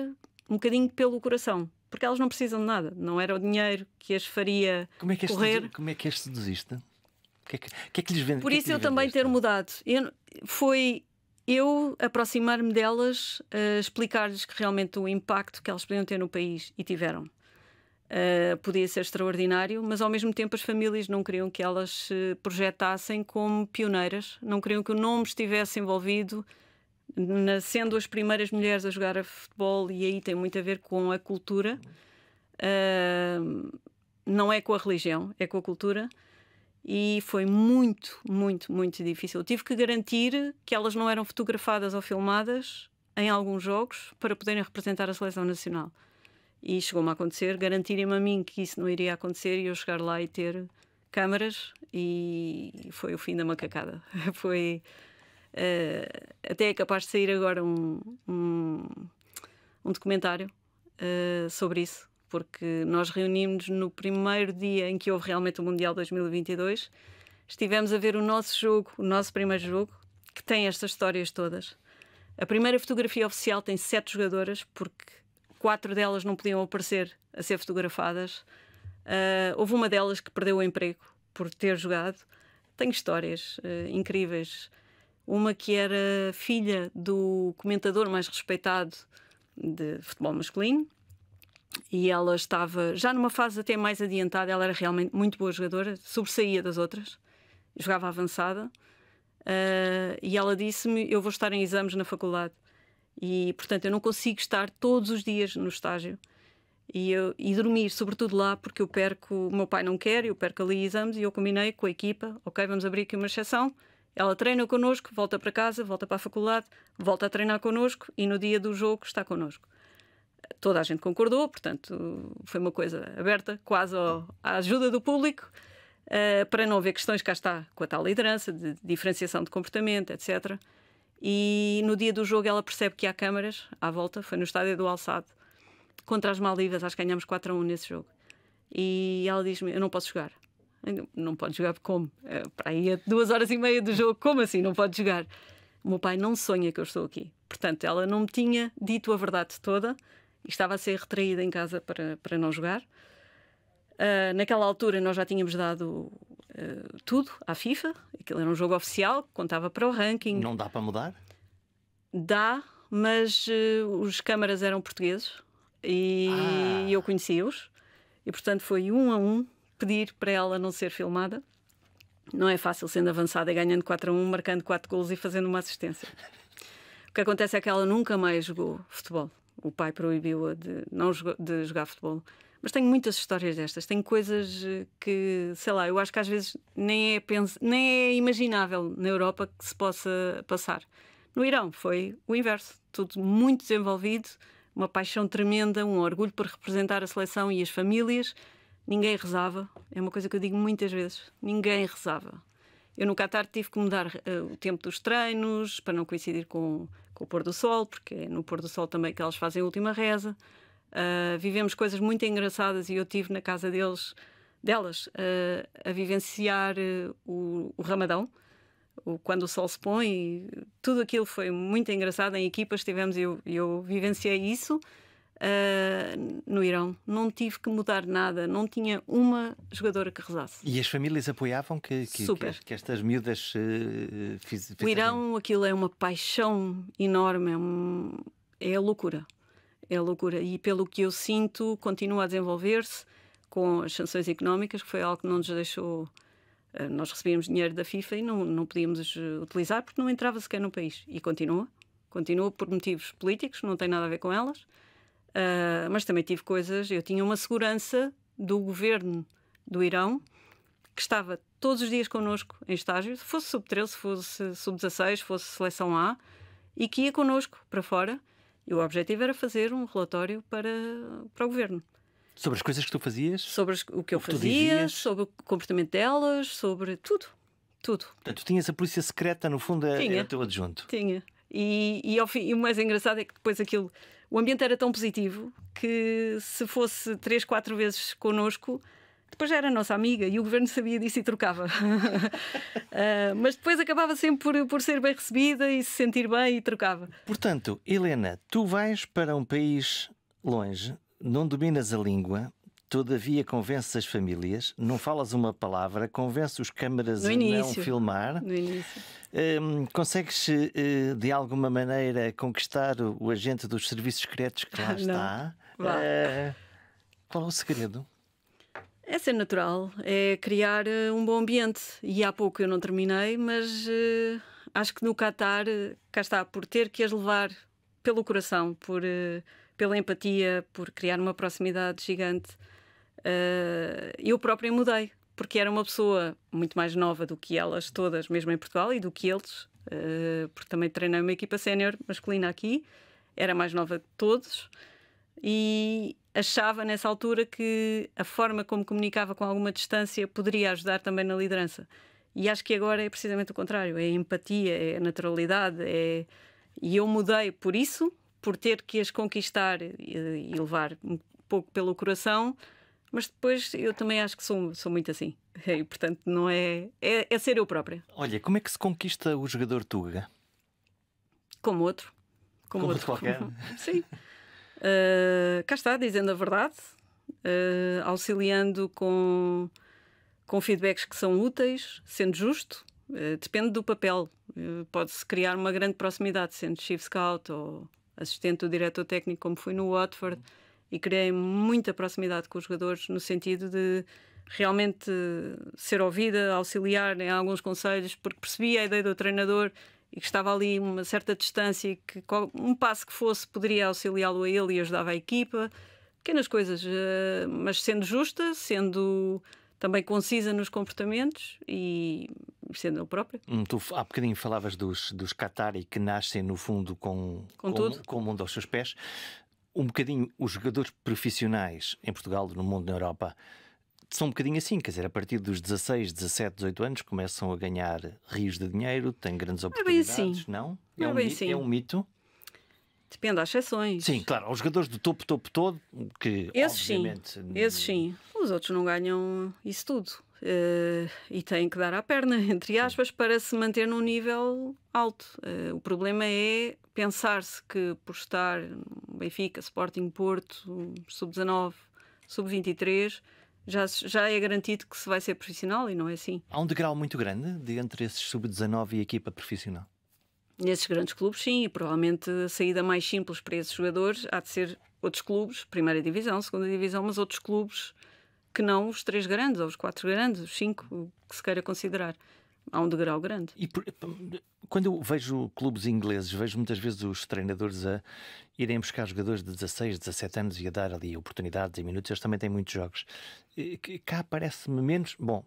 um bocadinho pelo coração, porque elas não precisam de nada. Não era o dinheiro que as faria correr. Como é que as seduziste? O que é que lhes vende? Por isso eu também ter mudado. Foi eu aproximar-me delas, explicar-lhes que realmente o impacto que elas podiam ter no país, e tiveram, podia ser extraordinário, mas ao mesmo tempo as famílias não queriam que elas se projetassem como pioneiras, não queriam que o nome estivesse envolvido, sendo as primeiras mulheres a jogar a futebol, e aí tem muito a ver com a cultura, não é com a religião, é com a cultura. E foi muito, muito, muito difícil. Eu tive que garantir que elas não eram fotografadas ou filmadas em alguns jogos para poderem representar a seleção nacional. E chegou-me a acontecer, garantirem-me a mim que isso não iria acontecer, e eu chegar lá e ter câmaras, e foi o fim da macacada. Foi até é capaz de sair agora um documentário sobre isso, porque nós reunimos no primeiro dia em que houve realmente o Mundial 2022. Estivemos a ver o nosso jogo, o nosso primeiro jogo, que tem estas histórias todas. A primeira fotografia oficial tem 7 jogadoras, porque 4 delas não podiam aparecer a ser fotografadas. Houve uma delas que perdeu o emprego por ter jogado. Tem histórias incríveis. uma que era filha do comentador mais respeitado de futebol masculino, e ela estava já numa fase até mais adiantada. Ela era realmente muito boa jogadora, sobressaía das outras, jogava avançada, e ela disse-me: eu vou estar em exames na faculdade e, portanto, eu não consigo estar todos os dias no estágio e dormir, sobretudo lá, porque eu perco, o meu pai não quer, eu perco ali exames. E eu combinei com a equipa: ok, vamos abrir aqui uma exceção. Ela treina connosco, volta para casa, volta para a faculdade, volta a treinar connosco e no dia do jogo está connosco. Toda a gente concordou, portanto, foi uma coisa aberta, quase à ajuda do público, para não haver questões, cá está, com a tal liderança, de diferenciação de comportamento, etc. E no dia do jogo ela percebe que há câmaras à volta, foi no estádio do Al-Sadd, contra as Maldivas, acho que ganhámos 4-1 nesse jogo. E ela diz-me: eu não posso jogar. Não pode jogar como? Para aí a 2h30 do jogo, como assim não pode jogar? O meu pai não sonha que eu estou aqui. Portanto, ela não me tinha dito a verdade toda e estava a ser retraída em casa para não jogar. Naquela altura nós já tínhamos dado tudo à FIFA. Aquilo era um jogo oficial, contava para o ranking. Não dá para mudar? Dá, mas os câmaras eram portugueses e eu conhecia-os. E portanto foi 1-1 pedir para ela não ser filmada. Não é fácil, sendo avançada e ganhando 4-1, marcando 4 golos e fazendo uma assistência. O que acontece é que ela nunca mais jogou futebol. O pai proibiu-a de jogar futebol. Mas tenho muitas histórias destas. Tenho coisas que, sei lá, eu acho que às vezes nem é imaginável na Europa que se possa passar. No Irão foi o inverso. Tudo muito desenvolvido, uma paixão tremenda, um orgulho por representar a seleção e as famílias. Ninguém rezava. É uma coisa que eu digo muitas vezes. Ninguém rezava. Eu no Qatar tive que mudar o tempo dos treinos para não coincidir com o pôr do sol, porque é no pôr do sol também que elas fazem a última reza. Vivemos coisas muito engraçadas e eu estive na casa delas a vivenciar o Ramadão, quando o sol se põe. E tudo aquilo foi muito engraçado. Em equipa estivemos e eu vivenciei isso. No Irão não tive que mudar nada, não tinha uma jogadora que rezasse. E as famílias apoiavam que estas miúdas fizessem? O Irão, aquilo é uma paixão enorme, é a loucura. É a loucura. E pelo que eu sinto, continua a desenvolver-se com as sanções económicas, que foi algo que não nos deixou. Nós recebíamos dinheiro da FIFA e não podíamos utilizar porque não entrava sequer no país. E continua por motivos políticos, não tem nada a ver com elas. Mas também tive coisas. Eu tinha uma segurança do governo do Irão que estava todos os dias connosco em estágio, fosse sub-13, fosse sub-16, fosse seleção A, e que ia connosco para fora. E o objetivo era fazer um relatório para o governo. Sobre as coisas que tu fazias? Sobre o que eu fazia, sobre o comportamento delas, sobre tudo. Portanto, tu tinhas a polícia secreta, no fundo, era o teu adjunto. Tinha. E ao fim, e o mais engraçado é que depois aquilo... O ambiente era tão positivo que se fosse 3, 4 vezes connosco, depois já era nossa amiga e o governo sabia disso e trocava. Mas depois acabava sempre por ser bem recebida e se sentir bem e trocava. Portanto, Helena, tu vais para um país longe, não dominas a língua, todavia convences as famílias, não falas uma palavra, convences os câmaras a não filmar. No início. Consegues de alguma maneira conquistar o agente dos serviços secretos que lá está? Qual é o segredo? É ser natural, é criar um bom ambiente. E há pouco eu não terminei, mas acho que no Qatar, cá está, por ter que as levar pelo coração, pela empatia, por criar uma proximidade gigante, eu própria mudei. Porque era uma pessoa muito mais nova do que elas todas, mesmo em Portugal, e do que eles, porque também treinei uma equipa sénior masculina aqui, era mais nova de todos, e achava nessa altura que a forma como comunicava com alguma distância poderia ajudar também na liderança. E acho que agora é precisamente o contrário, é a empatia, é a naturalidade, e eu mudei por isso, por ter que as conquistar e levar um pouco pelo coração. Mas depois eu também acho que sou muito assim. E, portanto, não é ser eu própria. Olha, como é que se conquista o jogador Tuga? Como outro. Como outro qualquer? Sim. Cá está, dizendo a verdade, auxiliando com feedbacks que são úteis, sendo justo, Depende do papel. Pode-se criar uma grande proximidade, sendo chief scout ou assistente do diretor técnico, como fui no Watford, e criei muita proximidade com os jogadores no sentido de realmente ser ouvida, auxiliar em alguns conselhos, porque percebia a ideia do treinador e que estava ali uma certa distância e que um passo que fosse poderia auxiliá-lo a ele e ajudava a equipa. Pequenas coisas, mas sendo justa, sendo também concisa nos comportamentos e sendo eu própria. Tu há bocadinho falavas dos Qatari que nascem no fundo com o mundo aos seus pés. Um bocadinho os jogadores profissionais em Portugal, no mundo, na Europa, são um bocadinho assim, quer dizer, a partir dos 16, 17, 18 anos começam a ganhar rios de dinheiro, têm grandes oportunidades, não é bem assim. Não? Não é bem assim. É um mito? Depende, há exceções. Sim, claro, aos jogadores do topo todo, que esses obviamente... sim, esses sim. Os outros não ganham isso tudo. E têm que dar à perna, entre aspas, para se manter num nível alto. O problema é pensar-se que por estar no Benfica, Sporting, Porto, Sub-19, Sub-23, já é garantido que se vai ser profissional, e não é assim. Há um degrau muito grande entre esses Sub-19 e a equipa profissional? Nesses grandes clubes, sim, e provavelmente a saída mais simples para esses jogadores há de ser outros clubes, primeira divisão, segunda divisão, mas outros clubes que não os 3 grandes, ou os 4 grandes, os 5 que se queira considerar. Há um degrau grande. E quando eu vejo clubes ingleses, vejo muitas vezes os treinadores a irem buscar jogadores de 16, 17 anos e a dar ali oportunidades e minutos. Eles também têm muitos jogos. Cá parece-me menos. Bom,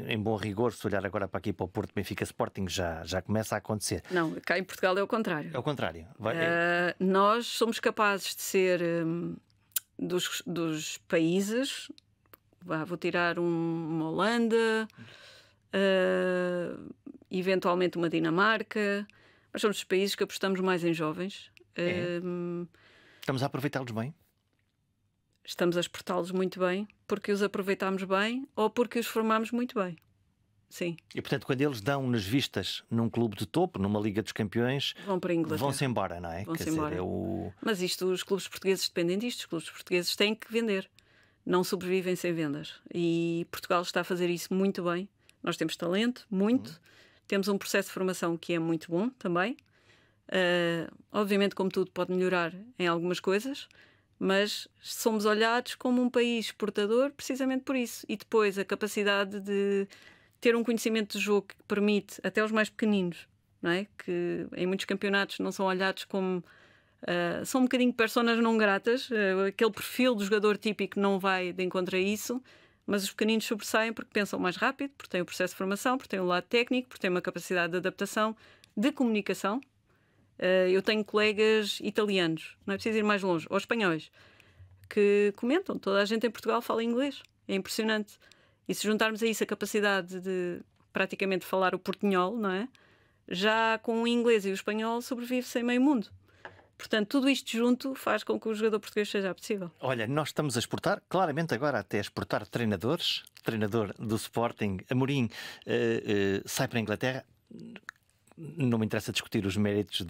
em bom rigor, se olhar agora para aqui para o Porto, Benfica, Sporting, já começa a acontecer. Não, cá em Portugal é o contrário. É o contrário. Nós somos capazes de ser dos países. Vou tirar uma Holanda, eventualmente uma Dinamarca. Mas somos dos países que apostamos mais em jovens. Estamos a aproveitá-los bem? Estamos a exportá-los muito bem, porque os aproveitamos bem ou porque os formamos muito bem. Sim. E portanto, quando eles dão nas vistas num clube de topo, numa Liga dos Campeões, vão para a Inglaterra. Vão-se embora, não é? Vão-se embora. Mas os clubes portugueses dependem disto. Os clubes portugueses têm que vender. Não sobrevivem sem vendas. E Portugal está a fazer isso muito bem. Nós temos talento, muito. Temos um processo de formação que é muito bom também. Obviamente, como tudo, pode melhorar em algumas coisas, mas somos olhados como um país exportador precisamente por isso. E depois a capacidade de ter um conhecimento de jogo que permite, até os mais pequeninos, não é? Que em muitos campeonatos não são olhados como... são um bocadinho personas não gratas, aquele perfil do jogador típico não vai de encontro a isso, mas os pequeninos sobressaem porque pensam mais rápido, porque têm o processo de formação, porque têm o lado técnico, porque têm uma capacidade de adaptação, de comunicação. Eu tenho colegas italianos, não é preciso ir mais longe, ou espanhóis, que comentam, toda a gente em Portugal fala inglês, é impressionante. E se juntarmos a isso a capacidade de praticamente falar o portunhol, não é? Já com o inglês e o espanhol sobrevive-se em meio mundo. Portanto, tudo isto junto faz com que o jogador português seja possível. Olha, nós estamos a exportar, claramente agora até a exportar treinadores. Treinador do Sporting, Amorim, sai para a Inglaterra. Não me interessa discutir os méritos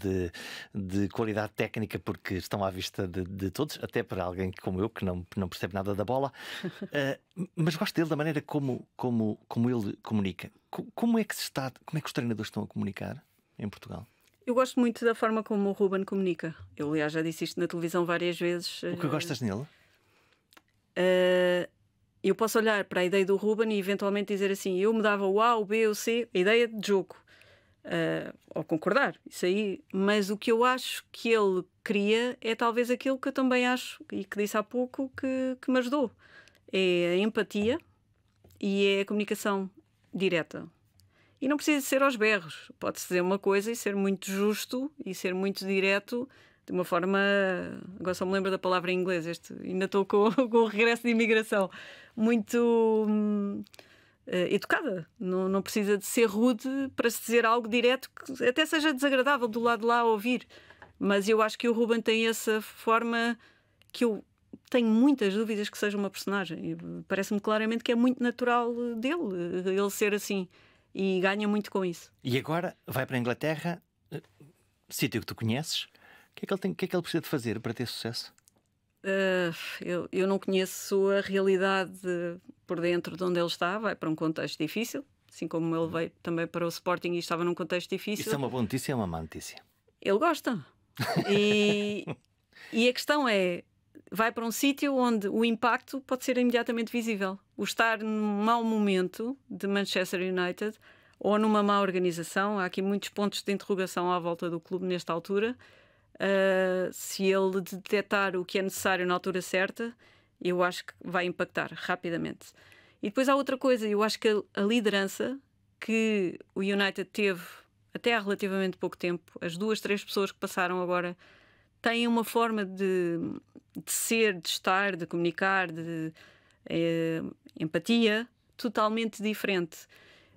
de qualidade técnica porque estão à vista de todos, até para alguém como eu que não percebe nada da bola. Mas gosto dele da maneira como ele comunica. Como é que os treinadores estão a comunicar em Portugal? Eu gosto muito da forma como o Ruben comunica. Eu, aliás, já disse isto na televisão várias vezes. O que gostas nele? Eu posso olhar para a ideia do Ruben e eventualmente dizer assim, eu me dava o A, o B, o C, a ideia de jogo. Ou concordar, isso aí. Mas o que eu acho que ele cria é talvez aquilo que eu também acho, e que disse há pouco, que me ajudou. É a empatia e é a comunicação direta. E não precisa ser aos berros. Pode-se dizer uma coisa e ser muito justo e ser muito direto, de uma forma... Agora só me lembro da palavra em inglês. Ainda estou com o regresso de imigração. Muito educada. Não precisa de ser rude para se dizer algo direto que até seja desagradável do lado de lá a ouvir. Mas eu acho que o Ruben tem essa forma que eu tenho muitas dúvidas que seja uma personagem. Parece-me claramente que é muito natural dele, ele ser assim. E ganha muito com isso. E agora vai para a Inglaterra, sítio que tu conheces. O que é que ele precisa de fazer para ter sucesso? Eu não conheço a realidade por dentro de onde ele está. Vai para um contexto difícil, assim como ele veio também para o Sporting e estava num contexto difícil. Isso é uma boa notícia ou uma má notícia? Ele gosta. E a questão é, vai para um sítio onde o impacto pode ser imediatamente visível. O estar num mau momento de Manchester United ou numa má organização, há aqui muitos pontos de interrogação à volta do clube nesta altura. Se ele detectar o que é necessário na altura certa, eu acho que vai impactar rapidamente. E depois há outra coisa, eu acho que a liderança que o United teve até há relativamente pouco tempo, as 2, 3 pessoas que passaram agora têm uma forma de ser, de estar, de comunicar, de empatia totalmente diferente.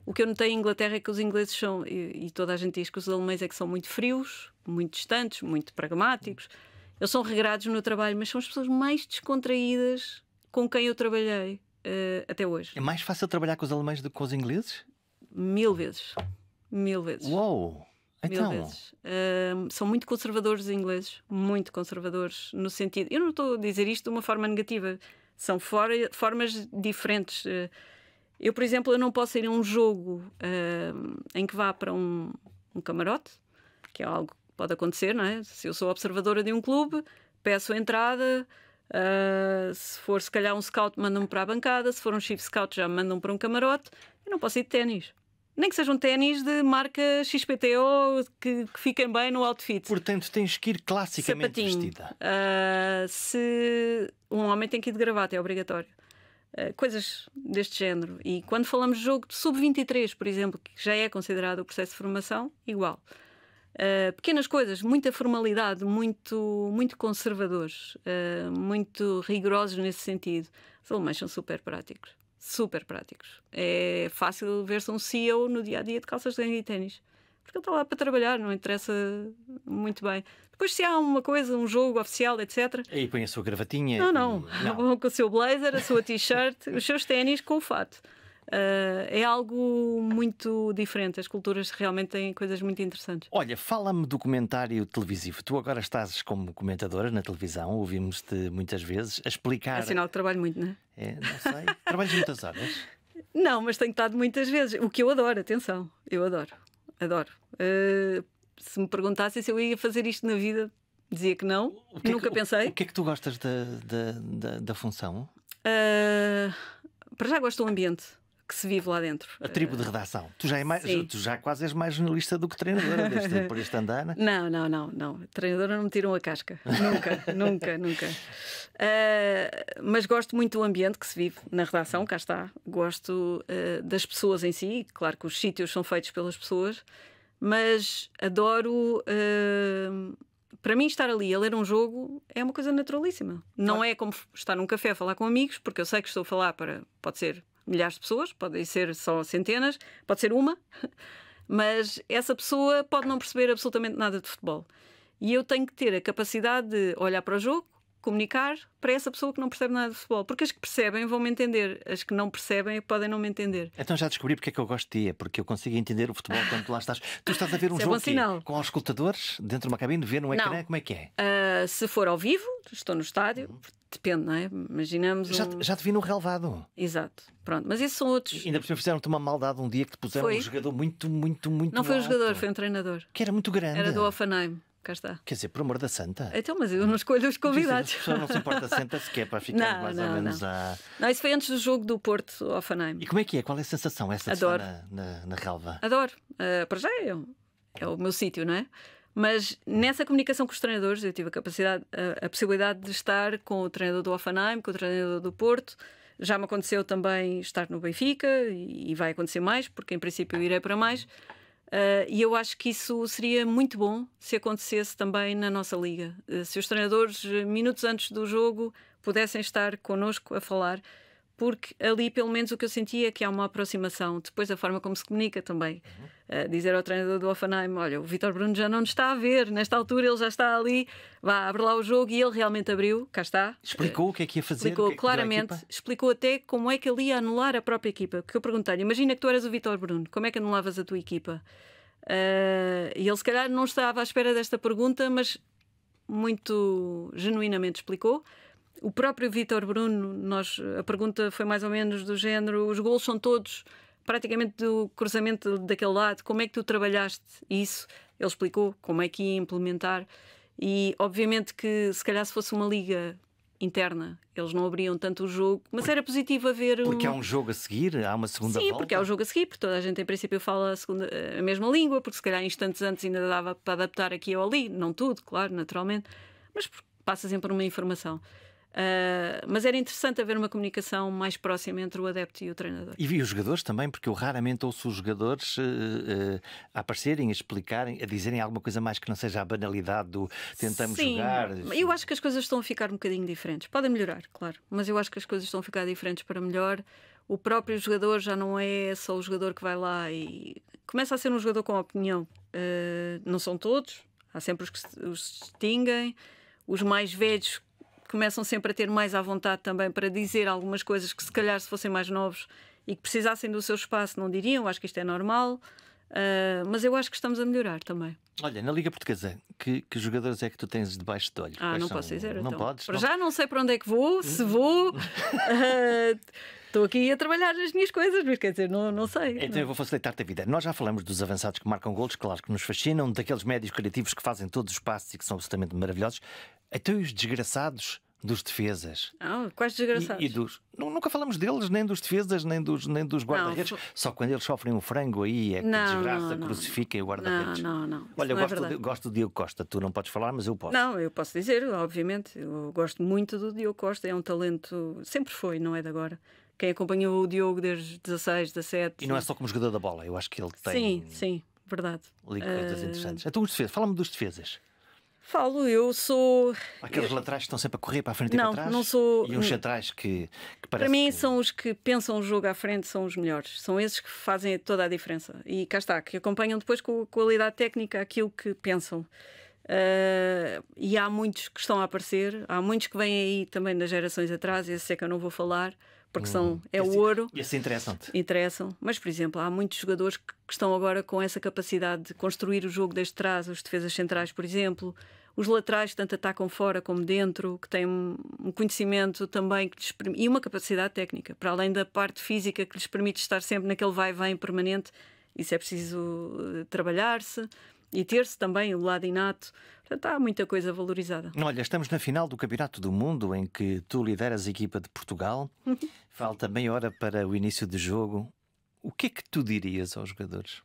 O que eu notei em Inglaterra é que os ingleses são, e toda a gente diz que os alemães é que são muito frios, muito distantes, muito pragmáticos. Eles são regrados no trabalho, mas são as pessoas mais descontraídas com quem eu trabalhei até hoje. É mais fácil trabalhar com os alemães do que com os ingleses? 1000 vezes. 1000 vezes. Uou! Então... 1000 vezes. São muito conservadores os ingleses, muito conservadores no sentido... Eu não estou a dizer isto de uma forma negativa. São formas diferentes. Eu, por exemplo, eu não posso ir a um jogo em que vá para um camarote, que é algo que pode acontecer, não é? Se eu sou observadora de um clube, peço a entrada, se for se calhar um scout, mandam-me para a bancada, se for um chief scout já me mandam para um camarote. Eu não posso ir de ténis. Nem que seja um ténis de marca XPTO que fiquem bem no outfit. Portanto, tens que ir classicamente Sapatinho. vestida. Se um homem tem que ir de gravata, é obrigatório. Coisas deste género. E quando falamos de jogo de sub-23, por exemplo, que já é considerado o processo de formação, igual. Pequenas coisas, muita formalidade, muito conservadores, muito rigorosos nesse sentido. Os alemães são super práticos. Super práticos. É fácil ver-se um CEO no dia-a-dia de calças de gangue e ténis. Porque ele está lá para trabalhar, não interessa muito bem. Depois, se há uma coisa, um jogo oficial, etc. Aí põe a sua gravatinha. Não. Vão com o seu blazer, a sua t-shirt, os seus ténis com o fato. É algo muito diferente. As culturas realmente têm coisas muito interessantes. Olha, fala-me do comentário televisivo. Tu agora estás como comentadora na televisão, ouvimos-te muitas vezes a explicar. É sinal que trabalho muito, não é? Não sei. Trabalhas muitas horas? Não, mas tenho estado muitas vezes. O que eu adoro, atenção. Eu adoro. Se me perguntassem se eu ia fazer isto na vida, dizia que não. Nunca pensei. O que é que tu gostas da função? Para já gosto do ambiente que se vive lá dentro. A tribo de redação. Tu já quase és mais jornalista do que treinadora por este andar, né? Não. Treinadora não me tiram a casca. Nunca. Mas gosto muito do ambiente que se vive na redação, cá está. Gosto das pessoas em si. Claro que os sítios são feitos pelas pessoas, mas adoro. Para mim, estar ali a ler um jogo é uma coisa naturalíssima. Não é como estar num café a falar com amigos, porque eu sei que estou a falar para. Pode ser milhares de pessoas, podem ser só centenas, pode ser uma, mas essa pessoa pode não perceber absolutamente nada de futebol. E eu tenho que ter a capacidade de olhar para o jogo, comunicar para essa pessoa que não percebe nada de futebol. Porque as que percebem vão-me entender, as que não percebem podem não me entender. Então já descobri porque é que eu gosto de ti, é porque eu consigo entender o futebol quando tu lá estás. Tu estás a ver um jogo com os escutadores dentro de uma cabine, ver no ecrã, como é que é? Se for ao vivo, estou no estádio, depende, não é? Imaginamos. Já te vi no relevado. Exato, pronto, mas isso são outros. Ainda por cima fizeram-te uma maldade um dia que te puseram um jogador muito Não foi um jogador, foi um treinador. Que era muito grande. Era do Hoffenheim. Cá está. Quer dizer, por amor da santa. Então, mas eu não escolho os convidados. A pessoa não se importa, senta-se que é para ficar mais ou menos a... Não, isso foi antes do jogo do Porto Hoffenheim. E como é que é? Qual é a sensação essa de estar na relva? Adoro. Para já é o meu sítio, não é? Mas nessa comunicação com os treinadores eu tive a possibilidade de estar com o treinador do Hoffenheim, com o treinador do Porto. Já me aconteceu também estar no Benfica e vai acontecer mais, porque em princípio eu irei para mais. E eu acho que isso seria muito bom se acontecesse também na nossa liga. Se os treinadores, minutos antes do jogo, pudessem estar connosco a falar, porque ali pelo menos o que eu sentia é que há uma aproximação. Depois a forma como se comunica também. Dizer ao treinador do Hoffenheim: olha, o Vítor Bruno já não nos está a ver, nesta altura ele já está ali, vá, abre lá o jogo. E ele realmente abriu, cá está. Explicou o que é que ia fazer? Explicou claramente, explicou até como é que ele ia anular a própria equipa. Porque eu perguntei-lhe: imagina que tu eras o Vítor Bruno, como é que anulavas a tua equipa? E ele se calhar não estava à espera desta pergunta, mas muito genuinamente explicou. O próprio Vítor Bruno, a pergunta foi mais ou menos do género: os golos são todos praticamente do cruzamento daquele lado, como é que tu trabalhaste isso? Ele explicou como é que ia implementar e obviamente que se calhar se fosse uma liga interna, eles não abriam tanto o jogo, mas era positivo haver Porque há um jogo a seguir, há uma segunda Sim, volta. porque há o jogo a seguir, porque toda a gente em princípio fala a mesma língua, porque se calhar instantes antes ainda dava para adaptar aqui ou ali, não tudo, claro, naturalmente, mas passa sempre uma informação. Mas era interessante haver uma comunicação mais próxima entre o adepto e o treinador. E vi os jogadores também, porque eu raramente ouço os jogadores a aparecerem, a explicarem, a dizerem alguma coisa mais que não seja a banalidade do tentamos jogar. Eu acho que as coisas estão a ficar um bocadinho diferentes. Podem melhorar, claro, mas eu acho que as coisas estão a ficar diferentes para melhor. O próprio jogador já não é só o jogador que vai lá e começa a ser um jogador com opinião. Não são todos, há sempre os que os distinguem, os mais velhos começam sempre a ter mais à vontade também para dizer algumas coisas que se calhar se fossem mais novos e que precisassem do seu espaço não diriam. Acho que isto é normal, mas eu acho que estamos a melhorar também. Olha, na Liga Portuguesa, que jogadores é que tu tens debaixo de olho? Não posso dizer. Não então. podes? Para já não sei para onde é que vou, se vou. Estou aqui a trabalhar as minhas coisas, mas quer dizer, não sei. Então não. eu vou facilitar-te a vida. Nós já falamos dos avançados que marcam golos, claro que nos fascinam, daqueles médios criativos que fazem todos os passos e que são absolutamente maravilhosos. Então e os desgraçados dos defesas? Quais desgraçados? Nunca falamos deles, nem dos defesas, nem dos guarda-redes. Só quando eles sofrem um frango aí é que desgraça, crucifiquem o guarda-redes. Não. Olha, eu gosto do Diogo Costa. Tu não podes falar, mas eu posso. Não, eu posso dizer, obviamente. Eu gosto muito do Diogo Costa. É um talento, sempre foi, não é de agora. Quem acompanhou o Diogo desde 16, 17. E não é só como jogador da bola, eu acho que ele tem. Sim, verdade. Ali coisas interessantes. Então, os defesas, fala-me dos defesas. Eu sou. Aqueles laterais que estão sempre a correr para a frente e para trás? Não sou. E uns centrais que Para mim, são os que pensam o jogo à frente, são os melhores. São esses que fazem toda a diferença. E cá está, que acompanham depois com a qualidade técnica aquilo que pensam. E há muitos que estão a aparecer, há muitos que vêm aí também das gerações atrás, esse é que eu não vou falar, porque é o ouro. E assim interessam-te? Interessam. Mas, por exemplo, há muitos jogadores que estão agora com essa capacidade de construir o jogo desde trás, os defesas centrais, por exemplo. Os laterais tanto atacam fora como dentro, que têm um conhecimento também e uma capacidade técnica, para além da parte física que lhes permite estar sempre naquele vai-vem permanente. Isso é preciso trabalhar-se e ter-se também o lado inato. Portanto, há muita coisa valorizada. Olha, estamos na final do Campeonato do Mundo, em que tu lideras a equipa de Portugal. Falta meia hora para o início do jogo. O que é que tu dirias aos jogadores?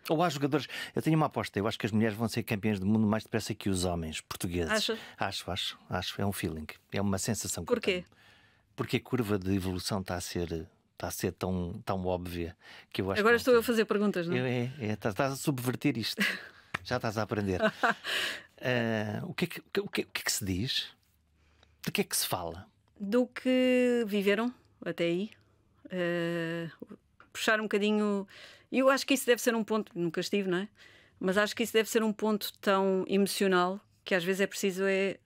Ou há jogadores... Eu tenho uma aposta, eu acho que as mulheres vão ser campeãs do mundo mais depressa que os homens portugueses. Acha? Acho. É um feeling, é uma sensação. Porquê? Porque a curva de evolução está a ser tão óbvia que eu acho. Agora estou a fazer perguntas, não é? Estás a subverter isto. Já estás a aprender. O que é que se diz? De que é que se fala? Do que viveram até aí. Puxar um bocadinho. Eu acho que isso deve ser um ponto. Nunca estive, não é? Mas acho que isso deve ser um ponto tão emocional que às vezes é preciso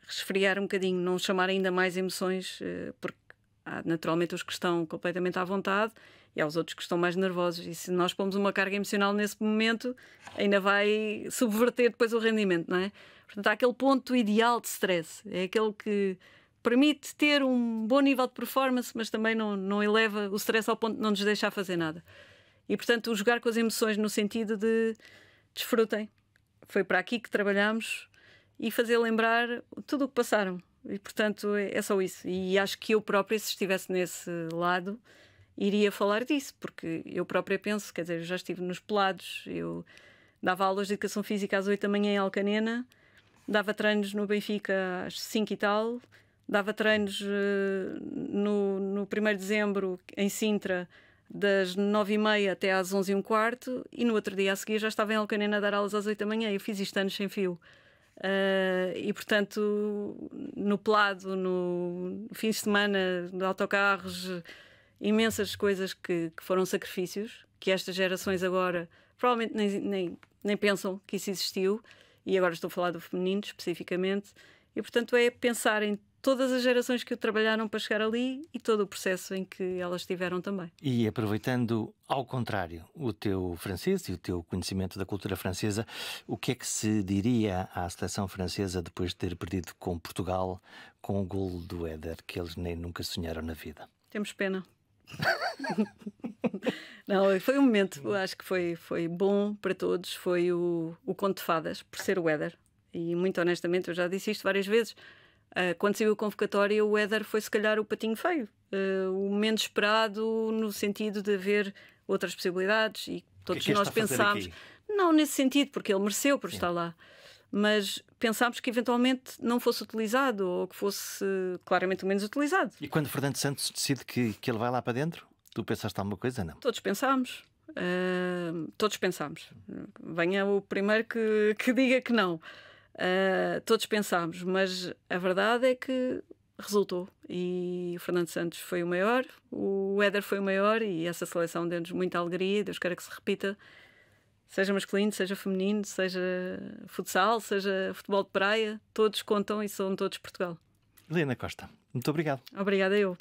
resfriar um bocadinho, não chamar ainda mais emoções, porque há naturalmente os que estão completamente à vontade e há os outros que estão mais nervosos. E se nós pomos uma carga emocional nesse momento, ainda vai subverter depois o rendimento, não é? Portanto, há aquele ponto ideal de stress. É aquele que permite ter um bom nível de performance, mas também não eleva o stress ao ponto de não nos deixar fazer nada. E, portanto, jogar com as emoções no sentido de desfrutem. Foi para aqui que trabalhamos e fazer lembrar tudo o que passaram. E, portanto, é só isso. E acho que eu própria, se estivesse nesse lado, iria falar disso, porque eu própria penso, quer dizer, eu já estive nos pelados, eu dava aulas de educação física às 8 da manhã em Alcanena, dava treinos no Benfica às 5 e tal, dava treinos no 1º de dezembro em Sintra, das 9h30 até às 11h15, e no outro dia a seguir já estava em Alcanena a dar aulas às 8 da manhã. Eu fiz isto anos sem fio. E portanto, no pelado, no fim de semana, de autocarros, imensas coisas que foram sacrifícios, que estas gerações agora provavelmente nem pensam que isso existiu, e agora estou a falar do feminino especificamente, e portanto é pensar em todas as gerações que o trabalharam para chegar ali e todo o processo em que elas tiveram também. E aproveitando, ao contrário, o teu francês e o teu conhecimento da cultura francesa, o que é que se diria à seleção francesa depois de ter perdido com Portugal com o golo do Éder, que eles nem nunca sonharam na vida? Temos pena. Não, foi um momento, acho que foi bom para todos. Foi o conto de fadas, por ser o Éder. E muito honestamente, eu já disse isto várias vezes. Quando saiu a convocatória, o Éder foi se calhar o patinho feio, o menos esperado, no sentido de haver outras possibilidades. E todos nós pensámos, não nesse sentido, porque ele mereceu por estar lá, mas pensámos que eventualmente não fosse utilizado, ou que fosse claramente o menos utilizado. E quando Fernando Santos decide que ele vai lá para dentro, tu pensaste alguma coisa? Não. Todos pensámos. Todos pensámos. Venha o primeiro que diga que não. Todos pensámos, mas a verdade é que resultou. E o Fernando Santos foi o maior, o Éder foi o maior, e essa seleção deu-nos muita alegria. Deus queira que se repita, seja masculino, seja feminino, seja futsal, seja futebol de praia. Todos contam e são todos Portugal. Liliana Costa, muito obrigado. Obrigada eu.